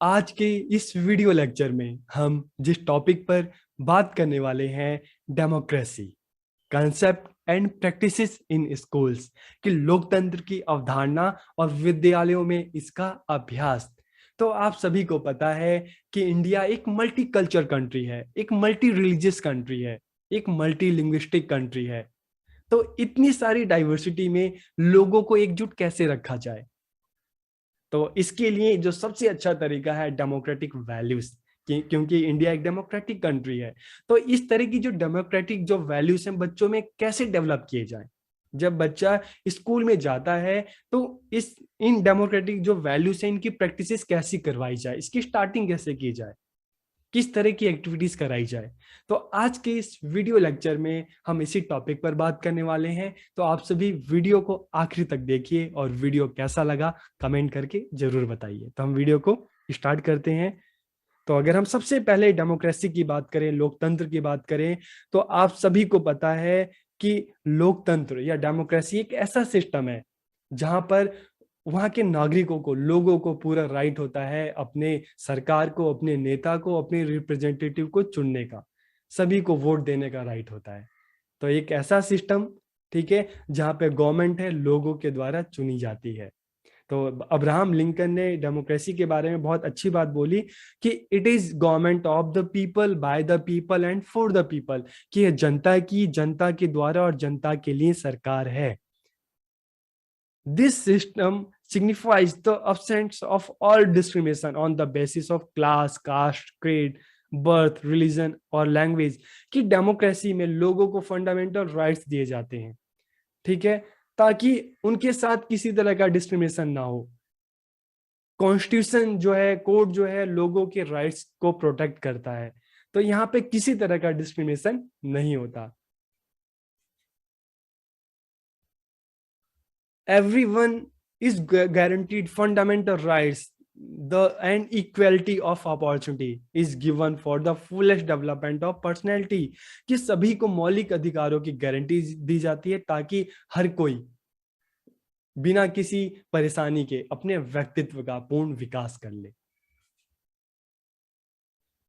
आज के इस वीडियो लेक्चर में हम जिस टॉपिक पर बात करने वाले हैं, democracy concept and practices in schools, कि लोकतंत्र की अवधारणा और विद्यालयों में इसका अभ्यास। तो आप सभी को पता है कि इंडिया एक मल्टी कल्चर कंट्री है, एक मल्टी रिलीजियस कंट्री है, एक मल्टी लिंग्विस्टिक कंट्री है। तो इतनी सारी डाइवर्सिटी में लोगों को एकजुट कैसे रखा जाए? तो इसके लिए जो सबसे अच्छा तरीका है डेमोक्रेटिक वैल्यूज, क्योंकि इंडिया एक डेमोक्रेटिक कंट्री है। तो इस तरह की जो डेमोक्रेटिक जो वैल्यूज हैं बच्चों में कैसे डेवलप किए जाएं। जब बच्चा स्कूल में जाता है तो इस इन डेमोक्रेटिक जो वैल्यूज हैं इनकी प्रैक्टिसेस कैसी करवाई जाए, इसकी स्टार्टिंग कैसे की जाए, किस तरह की एक्टिविटीज कराई जाए। तो आज के इस वीडियो लेक्चर में हम इसी टॉपिक पर बात करने वाले हैं। तो आप सभी वीडियो को आखिरी तक देखिए और वीडियो कैसा लगा कमेंट करके जरूर बताइए। तो हम वीडियो को स्टार्ट करते हैं। तो अगर हम सबसे पहले डेमोक्रेसी की बात करें, लोकतंत्र की बात करें, तो आप सभी को पता है कि लोकतंत्र या डेमोक्रेसी एक ऐसा सिस्टम है जहां पर वहां के नागरिकों को, लोगों को पूरा राइट होता है अपने सरकार को, अपने नेता को, अपने रिप्रेजेंटेटिव को चुनने का, सभी को वोट देने का राइट होता है। तो एक ऐसा सिस्टम, ठीक है, जहां पे गवर्नमेंट है लोगों के द्वारा चुनी जाती है। तो अब्राहम लिंकन ने डेमोक्रेसी के बारे में बहुत अच्छी बात बोली कि it is government of the people, by the people and for the people, कि यह जनता की, जनता के द्वारा और जनता के लिए सरकार है। This system signifies the absence of all discrimination on the basis of class, caste, creed, birth, religion और लैंग्वेज। कि डेमोक्रेसी में लोगों को फंडामेंटल राइट्स दिए जाते हैं, ठीक है, ताकि उनके साथ किसी तरह का डिस्क्रिमिनेशन ना हो। कॉन्स्टिट्यूशन जो है, कोड जो है, लोगों के राइट्स को प्रोटेक्ट करता है। तो यहाँ पे किसी तरह का डिस्क्रिमिनेशन नहीं होता। Everyone is guaranteed fundamental rights. The and equality of opportunity is given for the fullest development of personality, कि सभी को मौलिक अधिकारों की गारंटी दी जाती है ताकि हर कोई बिना किसी परेशानी के अपने व्यक्तित्व का पूर्ण विकास कर ले।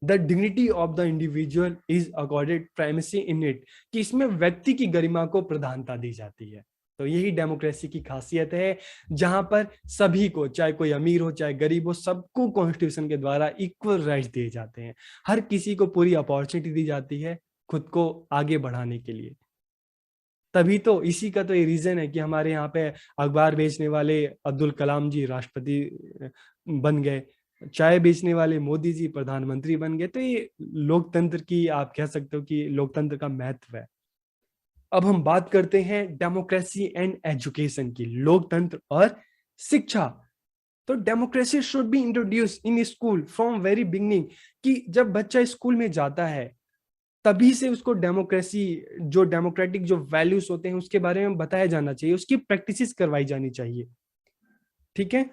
The dignity of the individual is accorded primacy in it, कि इसमें व्यक्ति की गरिमा को प्रधानता दी जाती है। तो यही डेमोक्रेसी की खासियत है, जहां पर सभी को, चाहे कोई अमीर हो चाहे गरीब हो, सबको कॉन्स्टिट्यूशन के द्वारा इक्वल राइट्स दिए जाते हैं। हर किसी को पूरी अपॉर्चुनिटी दी जाती है खुद को आगे बढ़ाने के लिए। तभी तो, इसी का तो ये रीजन है कि हमारे यहाँ पे अखबार बेचने वाले अब्दुल कलाम जी राष्ट्रपति बन गए, चाय बेचने वाले मोदी जी प्रधानमंत्री बन गए। तो ये लोकतंत्र की, आप कह सकते हो कि लोकतंत्र का महत्व है। अब हम बात करते हैं डेमोक्रेसी एंड एजुकेशन की, लोकतंत्र और शिक्षा। तो democracy should be introduce in school from very beginning, कि जब बच्चा स्कूल में जाता है तभी से उसको डेमोक्रेसी, जो डेमोक्रेटिक जो वैल्यूज होते हैं उसके बारे में बताया जाना चाहिए, उसकी प्रैक्टिसेस करवाई जानी चाहिए, ठीक है।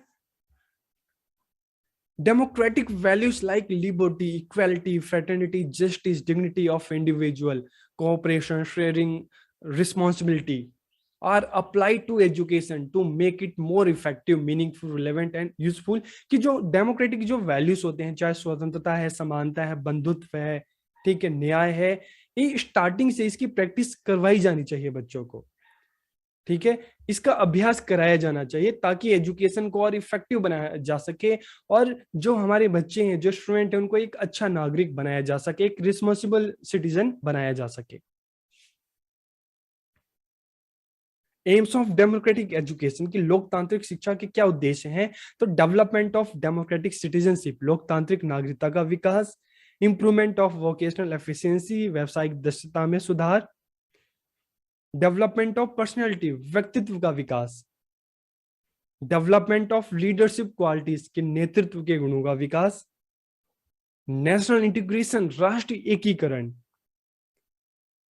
Democratic values like liberty, equality, fraternity, justice, dignity of individual, cooperation, sharing, responsibility are applied to education to make it more effective, meaningful, relevant and useful। कि जो डेमोक्रेटिक जो वैल्यूज होते हैं, चाहे स्वतंत्रता है, समानता है, बंधुत्व है, ठीक है, न्याय है, ये स्टार्टिंग से इसकी प्रैक्टिस करवाई जानी चाहिए बच्चों को, ठीक है। इसका अभ्यास कराया जाना चाहिए ताकि एजुकेशन को और इफेक्टिव बनाया जा सके, और जो हमारे बच्चे हैं, जो स्टूडेंट हैं, उनको एक अच्छा नागरिक बनाया जा सके, एक रिस्पॉन्सिबल सिटीजन बनाया जा सके। एम्स ऑफ डेमोक्रेटिक एजुकेशन की, लोकतांत्रिक शिक्षा के क्या उद्देश्य हैं? तो डेवलपमेंट ऑफ डेमोक्रेटिक सिटीजनशिप, लोकतांत्रिक नागरिकता का विकास, इंप्रूवमेंट ऑफ वोकेशनल एफिशिएंसी, व्यवसायिक दक्षता में सुधार, डेवलपमेंट ऑफ पर्सनैलिटी, व्यक्तित्व का विकास, डेवलपमेंट ऑफ लीडरशिप क्वालिटीज के, नेतृत्व के गुणों का विकास, नेशनल इंटीग्रेशन, राष्ट्रीय एकीकरण,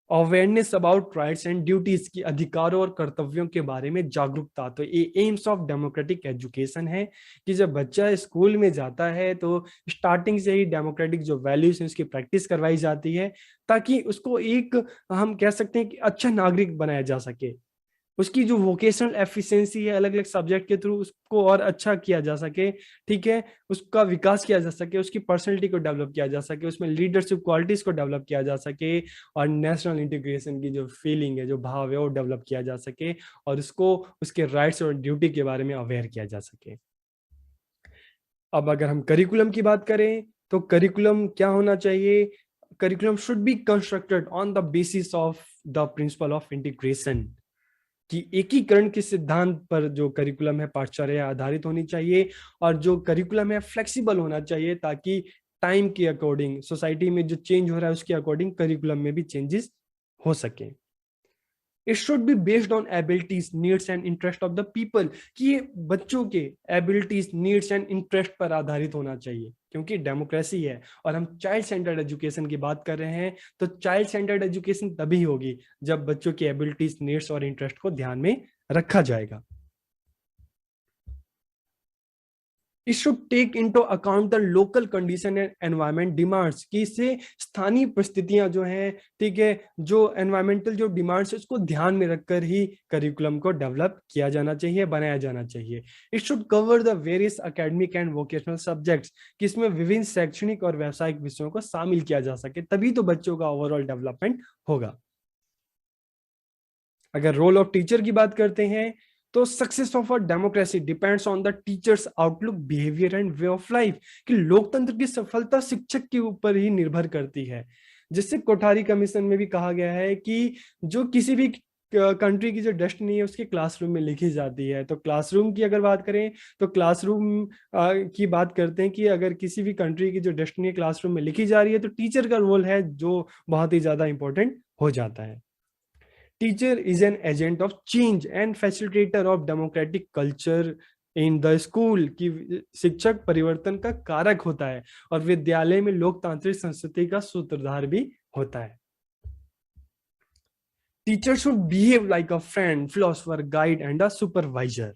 awareness about rights and duties की, अधिकारों और कर्तव्यों के बारे में जागरूकता। तो ये एम्स ऑफ डेमोक्रेटिक एजुकेशन है कि जब बच्चा स्कूल में जाता है तो स्टार्टिंग से ही डेमोक्रेटिक जो वैल्यूज हैं उसकी प्रैक्टिस करवाई जाती है, ताकि उसको एक, हम कह सकते हैं कि अच्छा नागरिक बनाया जा सके। उसकी जो वोकेशनल एफिशिएंसी है अलग अलग सब्जेक्ट के थ्रू उसको और अच्छा किया जा सके, ठीक है, उसका विकास किया जा सके, उसकी पर्सनैलिटी को डेवलप किया जा सके, उसमें लीडरशिप क्वालिटीज को डेवलप किया जा सके, और नेशनल इंटीग्रेशन की जो फीलिंग है, जो भाव है, वो डेवलप किया जा सके, और उसको उसके राइट्स और ड्यूटी के बारे में अवेयर किया जा सके। अब अगर हम करिकुलम की बात करें तो करिकुलम क्या होना चाहिए? Curriculum should be constructed on the basis of the principle of integration, कि एकीकरण के सिद्धांत पर जो करिकुलम है पाठ्यचर्या आधारित होनी चाहिए, और जो करिकुलम है फ्लेक्सिबल होना चाहिए, ताकि टाइम के अकॉर्डिंग, सोसाइटी में जो चेंज हो रहा है उसके अकॉर्डिंग करिकुलम में भी चेंजेस हो सके। It should be based on abilities, needs and interest of the people, कि ये बच्चों के एबिलिटीज, नीड्स एंड इंटरेस्ट पर आधारित होना चाहिए, क्योंकि डेमोक्रेसी है और हम चाइल्ड सेंटर्ड एजुकेशन की बात कर रहे हैं। तो चाइल्ड सेंटर्ड एजुकेशन तभी होगी जब बच्चों की एबिलिटीज, नीड्स और इंटरेस्ट को ध्यान में रखा जाएगा। It should take into account the local condition and environment demands, कि इससे स्थानीय परिस्थितियां जो हैं, ठीक है, जो एनवायरमेंटल जो डिमांड्स है उसको ध्यान में रखकर ही करिकुलम को डेवलप किया जाना चाहिए, बनाया जाना चाहिए। It should cover the various academic and vocational subjects, कि इसमें विभिन्न शैक्षणिक और व्यावसायिक विषयों को शामिल किया जा सके, तभी तो बच्चों का ओवरऑल डेवलपमेंट होगा। अगर रोल ऑफ टीचर की बात करते हैं तो success of a democracy depends on the teachers outlook, behaviour and way of life, कि लोकतंत्र की सफलता शिक्षक के ऊपर ही निर्भर करती है। जिससे कोठारी कमीशन में भी कहा गया है कि जो किसी भी कंट्री की जो डेस्टिनी है उसकी क्लासरूम में लिखी जाती है। तो क्लासरूम की अगर बात करें तो क्लासरूम की बात करते हैं कि अगर किसी भी कंट्री की जो डेस्टिनी क्लासरूम में लिखी जा रही है तो टीचर का रोल है जो बहुत ही ज्यादा इंपॉर्टेंट हो जाता है। Teacher is an agent of change and facilitator of democratic culture in the school, की शिक्षक परिवर्तन का कारक होता है और विद्यालय में लोकतांत्रिक संस्कृति का सूत्रधार भी होता है। Teacher should behave like a friend, philosopher, guide and a supervisor.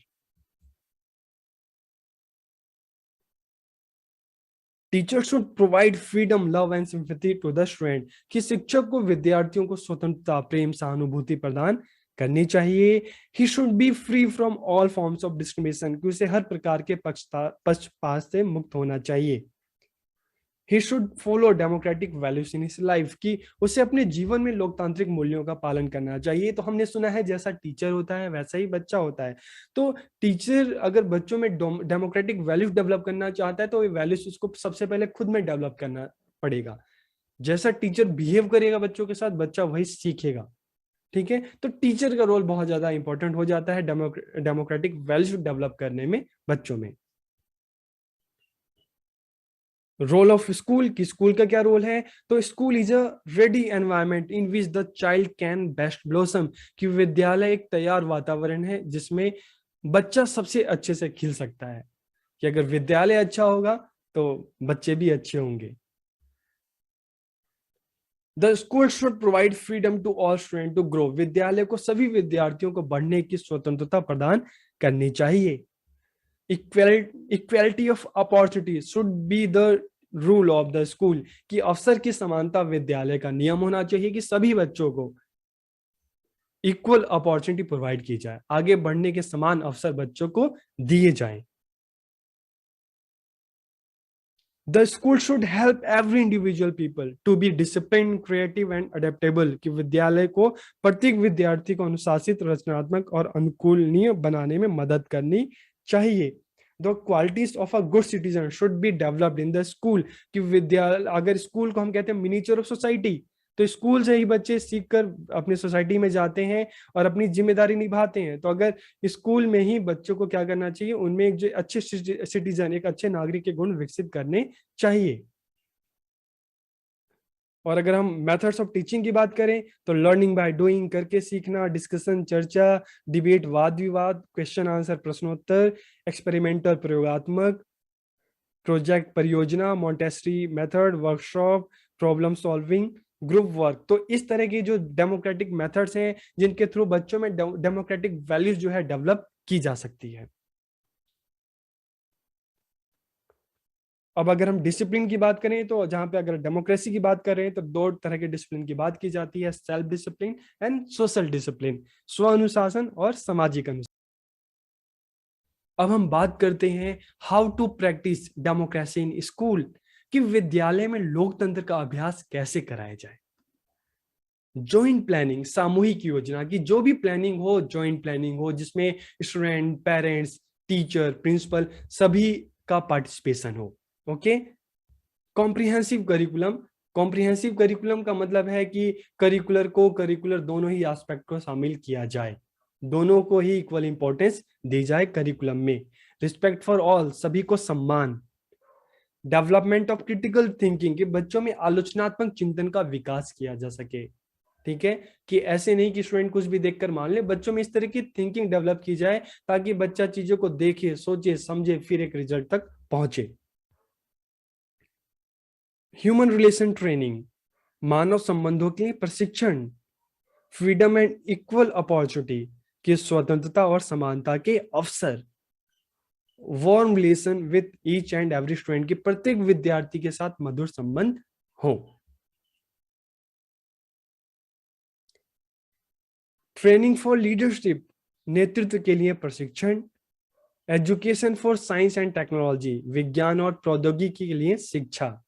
Teacher should provide freedom, love and sympathy to the student, कि शिक्षक को विद्यार्थियों को स्वतंत्रता, प्रेम, सहानुभूति प्रदान करनी चाहिए। He should be free from all forms of discrimination, कि उसे हर प्रकार के पक्षपात से मुक्त होना चाहिए। He should follow democratic values in his life, कि उसे अपने जीवन में लोकतांत्रिक मूल्यों का पालन करना चाहिए। तो हमने सुना है जैसा टीचर होता है वैसा ही बच्चा होता है। तो टीचर अगर बच्चों में डेमोक्रेटिक वैल्यूज डेवलप करना चाहता है तो ये वैल्यूज उसको सबसे पहले खुद में डेवलप करना पड़ेगा। जैसा टीचर बिहेव करेगा बच्चों के साथ, बच्चा वही सीखेगा। ठीक है, तो टीचर का रोल बहुत ज्यादा इंपॉर्टेंट हो जाता है डेमोक्रेटिक वैल्यूज डेवलप करने में बच्चों में। रोल ऑफ स्कूल, की स्कूल का क्या रोल है? तो school is a ready environment in which the child can best blossom, कि विद्यालय एक तैयार वातावरण है जिसमें बच्चा सबसे अच्छे से खिल सकता है। कि अगर विद्यालय अच्छा होगा तो बच्चे भी अच्छे होंगे। The school should provide freedom to all student to grow, विद्यालय को सभी विद्यार्थियों को बढ़ने की स्वतंत्रता प्रदान करनी चाहिए। Equality of opportunity should be the rule of the school, कि अवसर की समानता विद्यालय का नियम होना चाहिए, कि सभी बच्चों को इक्वल अपॉर्चुनिटी प्रोवाइड की जाए, आगे बढ़ने के समान अवसर बच्चों को दिए जाएं। The school should help every individual people to be discipline, creative and adaptable, कि विद्यालय को प्रत्येक विद्यार्थी को अनुशासित, रचनात्मक और अनुकूलनीय बनाने में मदद करनी चाहिए। The qualities of a good citizen should be developed in the school, कि विद्यालय, अगर स्कूल को हम कहते हैं मिनिएचर ऑफ सोसाइटी, तो स्कूल से ही बच्चे सीखकर अपनी सोसाइटी में जाते हैं और अपनी जिम्मेदारी निभाते हैं। तो अगर स्कूल में ही बच्चों को क्या करना चाहिए, उनमें एक जो अच्छे सिटीजन, एक अच्छे नागरिक के गुण विकसित करने चाहिए। और अगर हम मेथड्स ऑफ टीचिंग की बात करें तो लर्निंग बाय डूइंग, करके सीखना, डिस्कशन चर्चा, डिबेट वाद विवाद, क्वेश्चन आंसर प्रश्नोत्तर, एक्सपेरिमेंटल प्रयोगात्मक, प्रोजेक्ट परियोजना, Montessori method, workshop, problem solving, group work. तो इस तरह की जो डेमोक्रेटिक मेथड्स हैं जिनके थ्रू बच्चों में डेमोक्रेटिक वैल्यूज जो है डेवलप की जा सकती है। अब अगर हम डिसिप्लिन की बात करें तो जहां पे अगर डेमोक्रेसी की बात करें तो दो तरह के डिसिप्लिन की बात की जाती है, self discipline and social discipline, स्व अनुशासन और सामाजिक अनुशासन। अब हम बात करते हैं how to practise democracy in school, कि विद्यालय में लोकतंत्र का अभ्यास कैसे कराया जाए। जॉइंट प्लानिंग, सामूहिक योजना की जो भी प्लानिंग हो, जॉइंट प्लानिंग हो जिसमें स्टूडेंट, पेरेंट्स, टीचर, प्रिंसिपल सभी का पार्टिसिपेशन हो। Okay. Comprehensive curriculum, comprehensive curriculum का मतलब है कि करिकुलर को करिकुलर दोनों ही एस्पेक्ट को शामिल किया जाए, दोनों को ही इक्वल इंपॉर्टेंस दी जाए करिकुलम में। रिस्पेक्ट फॉर ऑल, सभी को सम्मान। डेवलपमेंट ऑफ क्रिटिकल थिंकिंग, कि बच्चों में आलोचनात्मक चिंतन का विकास किया जा सके। ठीक है, कि ऐसे नहीं कि स्टूडेंट कुछ भी देखकर मान ले, बच्चों में इस तरह की थिंकिंग डेवलप की जाए ताकि बच्चा चीजों को देखे, सोचे, समझे, फिर एक रिजल्ट तक पहुंचे। ह्यूमन रिलेशन ट्रेनिंग, मानव संबंधों के लिए प्रशिक्षण। फ्रीडम एंड इक्वल अपॉर्चुनिटी, की स्वतंत्रता और समानता के अवसर। Warm relation with each and every student, की प्रत्येक विद्यार्थी के साथ मधुर संबंध हो। ट्रेनिंग फॉर लीडरशिप, नेतृत्व के लिए प्रशिक्षण। Education for science and technology, विज्ञान और प्रौद्योगिकी के लिए शिक्षा।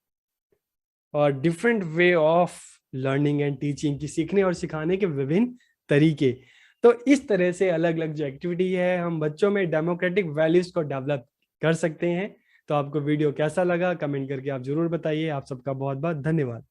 और different way of learning and teaching, की सीखने और सिखाने के विभिन्न तरीके। तो इस तरह से अलग अलग जो एक्टिविटी है हम बच्चों में डेमोक्रेटिक वैल्यूज को डेवलप कर सकते हैं। तो आपको वीडियो कैसा लगा कमेंट करके आप जरूर बताइए। आप सबका बहुत बहुत धन्यवाद।